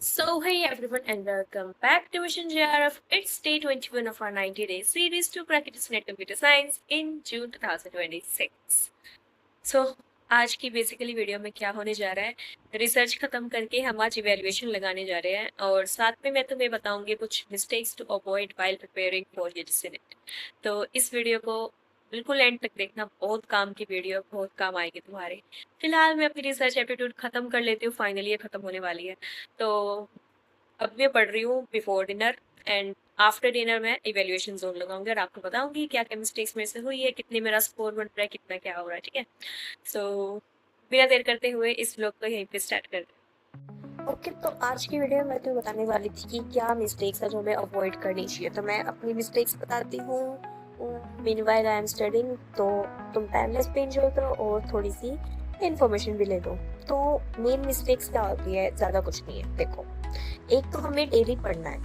So, hey everyone, and welcome back to Mission JRF. It's day 21 of our 90-day series to crack net computer science in June 2026. So, आज की basically video में क्या होने जा रहा है, research खत्म करके हम आज इवेल्युएशन लगाने जा रहे हैं और साथ में मैं तुम्हें बताऊंगी कुछ mistakes to avoid while preparing for UGC NET. तो इस वीडियो को बिल्कुल एंड तक देखना, बहुत काम की वीडियो, बहुत काम आएगी तुम्हारे। फिलहाल मैं अपनी रिसर्च एप्टीट्यूड खत्म कर लेती हूँ, फाइनली ये खत्म होने वाली है। तो अब मैं पढ़ रही हूँ before dinner and after dinner मैं इवेल्युएशन जोन लगाऊंगी और आपको बताऊंगी क्या क्या मिस्टेक्स मेरे से हुई है, कितने मेरा स्कोर बन रहा है, कितना क्या हो रहा है। ठीक है, सो बिना देर करते हुए इस व्लॉग को यहीं पे स्टार्ट करते हैं। ओके, तो आज की वीडियो में मैं तुम्हें बताने वाली थी कि क्या मिस्टेक्स है जो हमें अवॉइड करनी चाहिए। तो मैं अपनी मिस्टेक्स बताती हूँ। मीनवाइल आई एम स्टडिंग, तो तुम टाइमलेस पे एंजॉय करो और थोड़ी सी इन्फॉर्मेशन भी ले लो। तो मेन मिस्टेक्स क्या होती है, ज़्यादा कुछ नहीं है। देखो, एक तो हमें डेली पढ़ना है,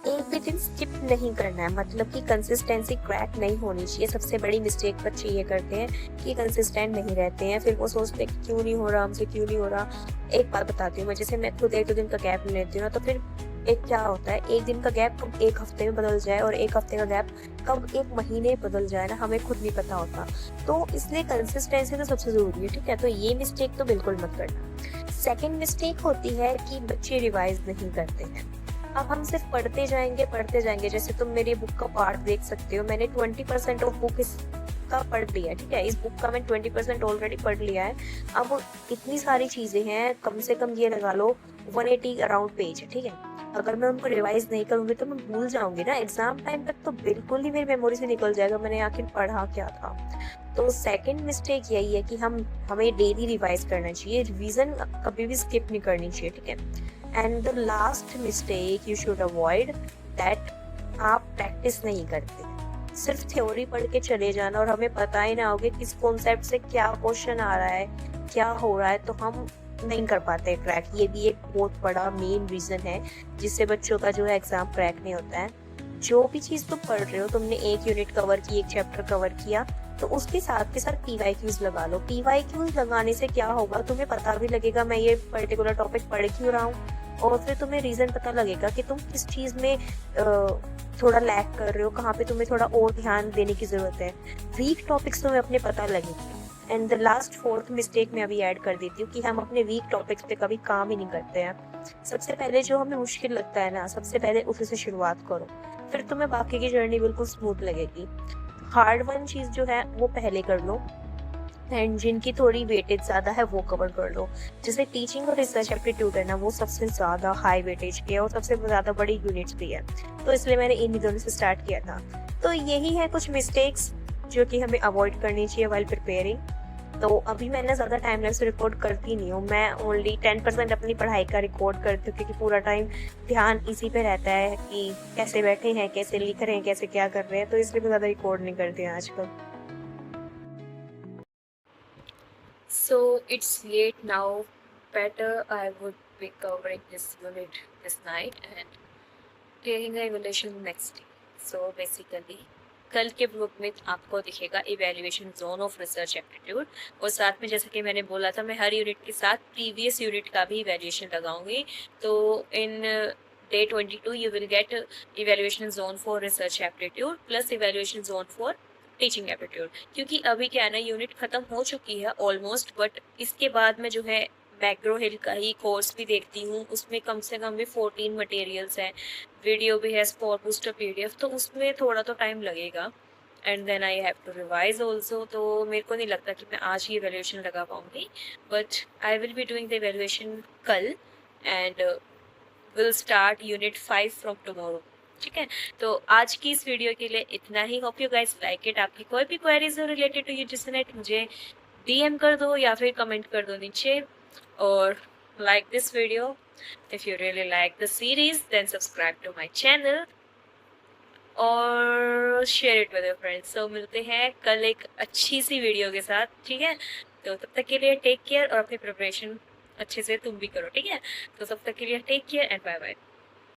एक भी दिन स्किप नहीं करना है, मतलब कि कंसिस्टेंसी क्रैक नहीं होनी चाहिए। सबसे बड़ी मिस्टेक बच्चे ये करते हैं कि कंसिस्टेंट नहीं रहते हैं, फिर वो सोचते हैं कि क्यों नहीं हो रहा हमसे, क्यों नहीं हो रहा। एक बात बताती हूँ मैं, जैसे मैं खुद एक दो दिन का गैप लेती हूँ ना, तो फिर एक क्या होता है, एक दिन का गैप कब एक हफ्ते में बदल जाए और एक हफ्ते का गैप कब एक महीने बदल जाए ना, हमें खुद नहीं पता होता। तो इसलिए कंसिस्टेंसी तो सबसे जरूरी है। ठीक है, तो ये मिस्टेक तो बिल्कुल मत करना। सेकेंड मिस्टेक होती है कि बच्चे रिवाइज नहीं करते हैं। अब हम सिर्फ पढ़ते जाएंगे। जैसे तुम मेरी बुक का पार्ट देख सकते हो, मैंने 20% ऑफ बुक इसका पढ़ लिया है। ठीक है, इस बुक का मैं 20% ऑलरेडी पढ़ लिया है। अब इतनी सारी चीजें हैं, कम से कम ये लगा लो 180 अराउंड पेज है। ठीक है, अगर मैं उनको रिवाइज नहीं करूंगी तो मैं भूल जाऊंगी ना, एग्जाम टाइम तक तो बिल्कुल ही मेरी मेमोरी से निकल जाएगा मैंने आखिर पढ़ा क्या था। तो सेकंड मिस्टेक यही है कि हमें डेली रिवाइज करना चाहिए, रिवीजन कभी भी स्किप नहीं करनी चाहिए। ठीक है, and the last mistake you should avoid that, आप प्रैक्टिस नहीं करते, सिर्फ थ्योरी पढ़ के चले जाना और हमें पता ही ना होगा किस कॉन्सेप्ट से क्या क्वेश्चन आ रहा है, क्या हो रहा है, तो हम नहीं कर पाते क्रैक। ये भी एक बहुत बड़ा मेन रीजन है जिससे बच्चों का जो है एग्जाम क्रैक नहीं होता है। जो भी चीज तुम पढ़ रहे हो, तुमने एक यूनिट कवर की, एक चैप्टर कवर किया, तो उसके साथ के साथ पीवाईक्यूज लगा लो। पीवाईक्यूज लगाने से क्या होगा, तुम्हें पता भी लगेगा मैं ये पर्टिकुलर टॉपिक पढ़ क्यों रहा हूँ, और फिर तुम्हें रीजन पता लगेगा कि तुम किस चीज में थोड़ा लैग कर रहे हो, कहाँ पे तुम्हें थोड़ा और ध्यान देने की जरूरत है। वीक टॉपिक्स तुम्हें अपने पता लगेंगे। And the last fourth mistake मैं अभी ऐड कर देती हूँ कि हम अपने वीक टॉपिक्स पे कभी काम ही नहीं करते हैं। सबसे पहले जो हमें मुश्किल लगता है ना, सबसे पहले उसी से शुरुआत करो, फिर तुम्हें बाकी की जर्नी बिल्कुल स्मूथ लगेगी। हार्ड वन चीज जो है वो पहले कर लो, एंड जिनकी थोड़ी वेटेज ज्यादा है वो कवर कर लो। जैसे टीचिंग और रिसर्च एप्टीट्यूड है ना, वो सबसे ज्यादा हाई वेटेज की है और सबसे ज्यादा बड़ी यूनिट्स भी है, तो इसलिए मैंने इन्हीं दोनों से स्टार्ट किया था। तो यही है कुछ मिस्टेक्स जो कि हमें अवॉइड करनी चाहिए वाइल प्रिपेयरिंग। तो अभी मैंने ज्यादा टाइम लैप्स रिकॉर्ड करती नहीं हूँ, मैं ओनली 10% अपनी पढ़ाई का रिकॉर्ड करती हूँ, क्योंकि पूरा टाइम ध्यान इसी पे रहता है कि कैसे बैठे हैं, कैसे लिख रहे हैं, कैसे क्या कर रहे हैं, तो इसलिए मैं ज्यादा रिकॉर्ड नहीं करती हूँ आजकल। So it's late now. Better I would be covering this unit this night and clearing the evaluation next day. So basically, कल के ब्लॉग में आपको दिखेगा evaluation zone of research aptitude, और साथ में जैसे कि मैंने बोला था, मैं हर यूनिट के साथ प्रीवियस यूनिट का भी इवेल्युएशन लगाऊंगी। तो in day 22 you will get evaluation zone for research aptitude plus evaluation zone for teaching aptitude. क्योंकि अभी क्या है ना, यूनिट खत्म हो चुकी है ऑलमोस्ट, बट इसके बाद में जो है मैक्रो हिल का ही कोर्स भी देखती हूँ, उसमें कम से कम भी 14 मटेरियल्स हैं, वीडियो भी है, स्पॉट बूस्टर पीडीएफ, तो उसमें थोड़ा तो टाइम लगेगा। And then I have to revise also, तो मेरे को नहीं लगता कि मैं आज ही इवेल्युएशन लगा पाऊंगी, but I will be doing the evaluation कल and will start unit 5 from tomorrow. ठीक है, तो आज की इस वीडियो के लिए इतना ही। Hope you guys like it. आपकी कोई भी क्वेरीज हो रिलेटेड टू यूजीसी नेट, मुझे डीएम कर दो या फिर कमेंट कर दो नीचे, और like this video. If you really like the series, then subscribe to my channel और share it with your friends. So मिलते हैं कल एक अच्छी सी वीडियो के साथ। ठीक है, तो तब तक के लिए टेक केयर और अपनी प्रिपरेशन अच्छे से तुम भी करो। ठीक है, तो तब तक के लिए take care and bye bye.